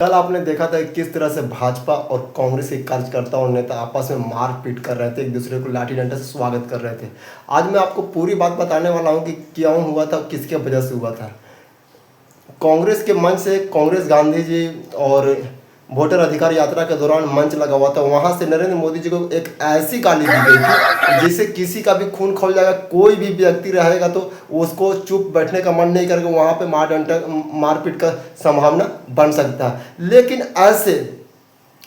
कल आपने देखा था कि किस तरह से भाजपा और कांग्रेस के कार्यकर्ता और नेता आपस में मारपीट कर रहे थे, एक दूसरे को लाठी डंडा से स्वागत कर रहे थे। आज मैं आपको पूरी बात बताने वाला हूं कि क्यों हुआ था, किसके वजह से हुआ था। कांग्रेस के मंच से कांग्रेस गांधी जी और वोटर अधिकार यात्रा के दौरान मंच लगा हुआ था, वहां से नरेंद्र मोदी जी को एक ऐसी गाली दी गई थी जिससे किसी का भी खून खौल जाएगा। कोई भी व्यक्ति रहेगा तो उसको चुप बैठने का मन नहीं करेगा, वहां पे मारपीट का संभावना बन सकता है। लेकिन ऐसे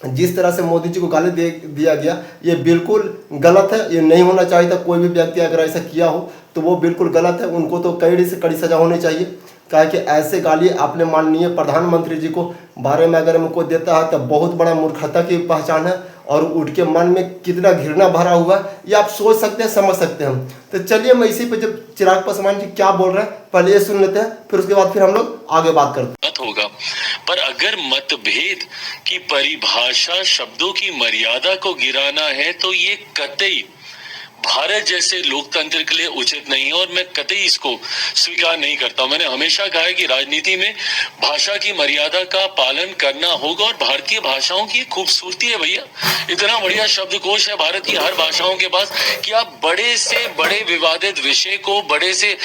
जिस तरह से मोदी जी को गाली दिया गया, ये बिल्कुल गलत है, ये नहीं होना चाहिए था। कोई भी व्यक्ति अगर ऐसा किया हो तो वो बिल्कुल गलत है, उनको तो कड़ी से कड़ी सजा होनी चाहिए। कहा कि ऐसे गाली अपने माननीय प्रधानमंत्री जी को बारे में अगर हमको देता है तो बहुत बड़ा मूर्खता की पहचान है, और उनके मन में कितना घृणा भरा हुआ है ये आप सोच सकते हैं, समझ सकते हैं। तो चलिए मैं इसी पे जब चिराग पासवान जी क्या बोल रहे हैं पहले ये सुन लेते हैं, फिर उसके बाद फिर हम लोग आगे बात करते हैं। होगा, पर अगर मतभेद की परिभाषा शब्दों की मर्यादा को गिराना है तो ये कतई भारत जैसे लोकतंत्र के लिए उचित नहीं है, और मैं कतई इसको स्वीकार नहीं करता। मैंने हमेशा कहा है कि राजनीति में भाषा की मर्यादा का पालन करना होगा, और भारतीय भाषाओं की खूबसूरती है भैया। इतना बढ़िया शब्दकोश है भारत की हर भाषाओं के पास कि आप बड़े से बड़े विवादित विषय को बड़े से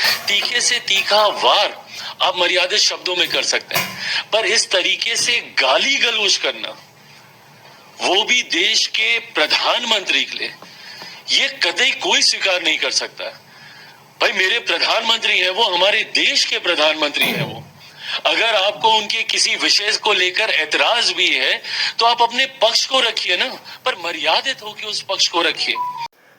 तीखा वार आप मर्यादित शब्दों में कर सकते हैं। पर इस तरीके से गाली गलौज करना, वो भी देश के प्रधानमंत्री के लिए, ये कतई कोई स्वीकार नहीं कर सकता है। भाई मेरे प्रधानमंत्री हैं, वो हमारे देश के प्रधानमंत्री हैं। वो अगर आपको उनके किसी विषय को लेकर ऐतराज भी है तो आप अपने पक्ष को रखिए ना, पर मर्यादित होकर उस पक्ष को रखिए।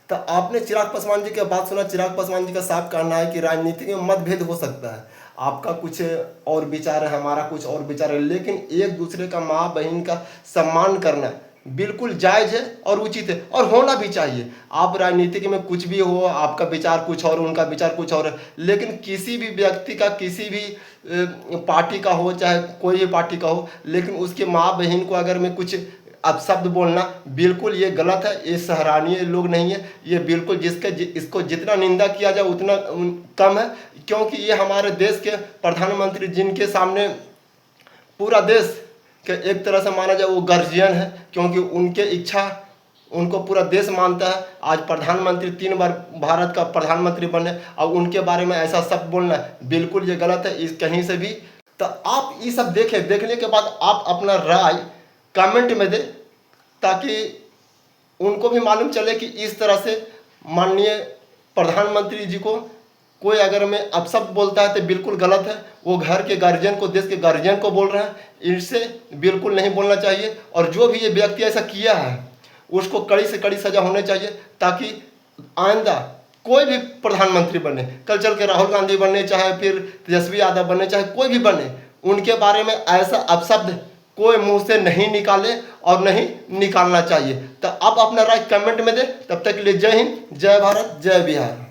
तो आपने चिराग पासवान जी की बात सुना। चिराग पासवान जी का साफ कहना है कि राजनीति में मतभेद हो सकता है, आपका कुछ और विचार है, हमारा कुछ और विचार है, लेकिन एक दूसरे का माँ बहन का सम्मान करना बिल्कुल जायज़ है और उचित है, और होना भी चाहिए। आप राजनीति में कुछ भी हो, आपका विचार कुछ और, उनका विचार कुछ और है, लेकिन किसी भी व्यक्ति का, किसी भी पार्टी का हो, चाहे कोई भी पार्टी का हो, लेकिन उसके माँ बहन को अगर मैं कुछ अपशब्द बोलना, बिल्कुल ये गलत है, ये सराहनीय लोग नहीं है। ये बिल्कुल इसको जितना निंदा किया जाए उतना कम है, क्योंकि ये हमारे देश के प्रधानमंत्री जिनके सामने पूरा देश के एक तरह से माना जाए वो गार्जियन है, क्योंकि उनके इच्छा उनको पूरा देश मानता है। आज प्रधानमंत्री 3 बार भारत का प्रधानमंत्री बने और उनके बारे में ऐसा शब्द बोलना बिल्कुल ये गलत है, इस कहीं से भी। तो आप ये सब देखने के बाद आप अपना राय कमेंट में दें, ताकि उनको भी मालूम चले कि इस तरह से माननीय प्रधानमंत्री जी को कोई अगर मैं अपशब्द बोलता है तो बिल्कुल गलत है। वो घर के गार्जियन को, देश के गार्जियन को बोल रहे हैं, इनसे बिल्कुल नहीं बोलना चाहिए। और जो भी ये व्यक्ति ऐसा किया है उसको कड़ी से कड़ी सजा होनी चाहिए, ताकि आइंदा कोई भी प्रधानमंत्री बने, कल चल के राहुल गांधी बने, चाहे फिर तेजस्वी यादव बने, चाहे कोई भी बने, उनके बारे में ऐसा अपशब्द कोई मुंह से नहीं निकाले और नहीं निकालना चाहिए। तो आप अपना राय कमेंट में दें। तब तक के लिए जय हिंद, जय भारत, जय बिहार।